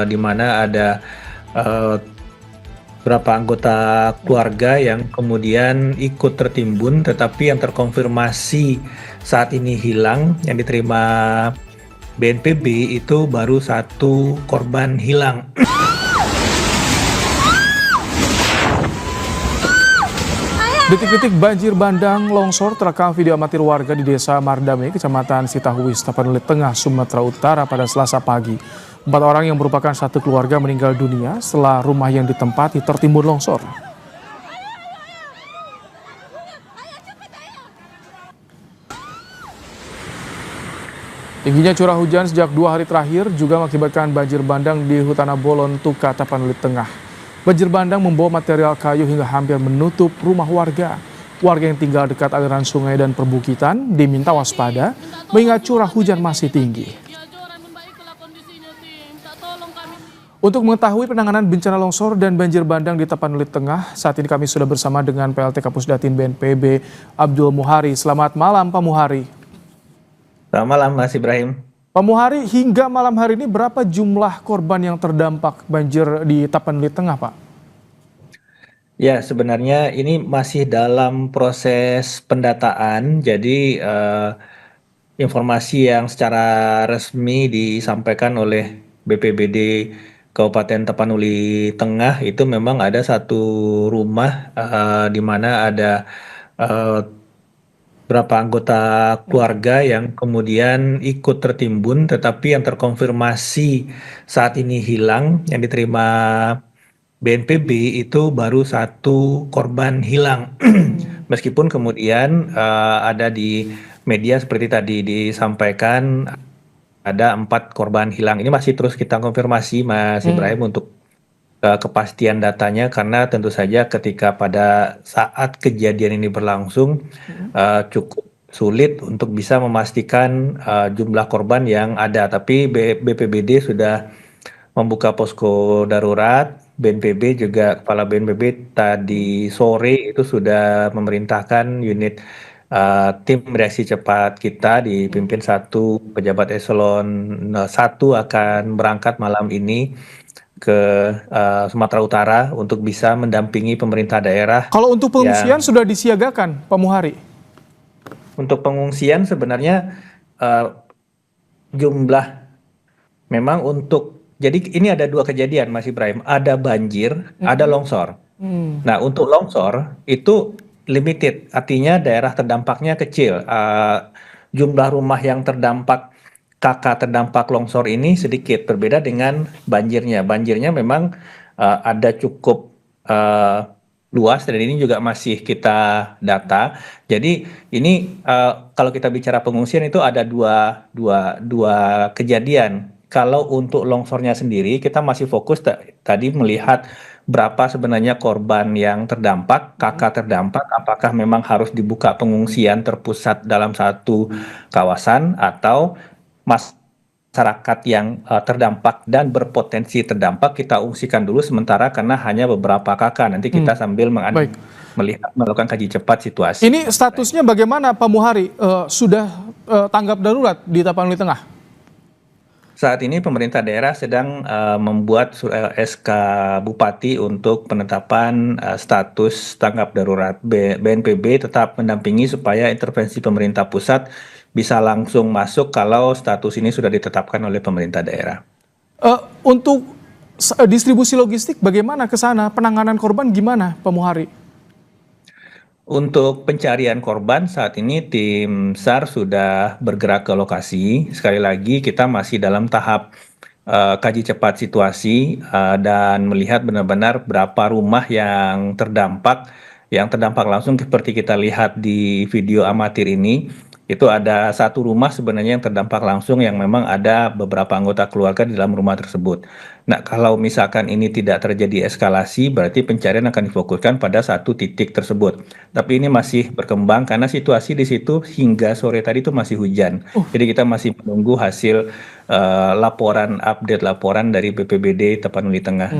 di mana ada eh, beberapa anggota keluarga yang kemudian ikut tertimbun, tetapi yang terkonfirmasi saat ini hilang, yang diterima BNPB itu baru satu korban hilang. Detik-detik banjir bandang longsor terekam video amatir warga di Desa Mardame, Kecamatan Sitahuis, Tapanuli Tengah, Sumatera Utara pada Selasa pagi. 4 orang yang merupakan satu keluarga meninggal dunia setelah rumah yang ditempati tertimbun longsor. Tingginya curah hujan sejak 2 hari terakhir juga mengakibatkan banjir bandang di Hutana Bolon, Tuka, Tapanuli Tengah. Banjir bandang membawa material kayu hingga hampir menutup rumah warga. Warga yang tinggal dekat aliran sungai dan perbukitan diminta waspada mengingat curah hujan masih tinggi. Untuk mengetahui penanganan bencana longsor dan banjir bandang di Tapanuli Tengah, saat ini kami sudah bersama dengan PLT Kapusdatin BNPB Abdul Muhari. Selamat malam Pak Muhari. Selamat malam Mas Ibrahim. Pak Muhari, hingga malam hari ini berapa jumlah korban yang terdampak banjir di Tapanuli Tengah, Pak? Ya, sebenarnya ini masih dalam proses pendataan, jadi informasi yang secara resmi disampaikan oleh BPBD Kabupaten Tapanuli Tengah itu memang ada satu rumah di mana ada eh, berapa anggota keluarga yang kemudian ikut tertimbun, tetapi yang terkonfirmasi saat ini hilang, yang diterima BNPB itu baru satu korban hilang. Meskipun kemudian ada di media seperti tadi disampaikan ada 4 korban hilang. Ini masih terus kita konfirmasi Mas Ibrahim untuk kepastian datanya, karena tentu saja ketika pada saat kejadian ini berlangsung cukup sulit untuk bisa memastikan jumlah korban yang ada. Tapi BPBD sudah membuka posko darurat. BNPB juga, Kepala BNPB tadi sore itu sudah memerintahkan unit tim reaksi cepat kita dipimpin satu pejabat eselon 1 akan berangkat malam ini ke Sumatera Utara untuk bisa mendampingi pemerintah daerah. Kalau untuk pengungsian sudah disiagakan, Pak Muhari? Untuk pengungsian sebenarnya jumlah memang jadi ini ada 2 kejadian Mas Ibrahim, ada banjir, ada longsor. Nah, untuk longsor itu limited, artinya daerah terdampaknya kecil. Jumlah rumah yang terdampak terdampak longsor ini sedikit, berbeda dengan banjirnya. Banjirnya memang ada cukup luas dan ini juga masih kita data. Jadi ini kalau kita bicara pengungsian itu ada dua kejadian. Kalau untuk longsornya sendiri kita masih fokus tadi melihat berapa sebenarnya korban yang terdampak, terdampak, apakah memang harus dibuka pengungsian terpusat dalam satu kawasan atau masyarakat yang terdampak dan berpotensi terdampak kita ungsikan dulu sementara karena hanya beberapa kakak. Nanti kita sambil melakukan kaji cepat situasi. Ini statusnya bagaimana Pak Muhari? Sudah tanggap darurat di Tapanuli Tengah? Saat ini pemerintah daerah sedang membuat SK Bupati untuk penetapan status tanggap darurat. BNPB tetap mendampingi supaya intervensi pemerintah pusat bisa langsung masuk kalau status ini sudah ditetapkan oleh pemerintah daerah. Untuk distribusi logistik bagaimana ke sana? Penanganan korban gimana, Pak Muhari? Untuk pencarian korban saat ini tim SAR sudah bergerak ke lokasi. Sekali lagi kita masih dalam tahap kaji cepat situasi dan melihat benar-benar berapa rumah yang terdampak langsung seperti kita lihat di video amatir ini. Itu ada satu rumah sebenarnya yang terdampak langsung yang memang ada beberapa anggota keluarga di dalam rumah tersebut. Nah, kalau misalkan ini tidak terjadi eskalasi, berarti pencarian akan difokuskan pada satu titik tersebut. Tapi ini masih berkembang karena situasi di situ hingga sore tadi itu masih hujan. Jadi kita masih menunggu hasil update laporan dari BPBD Tapanuli Tengah.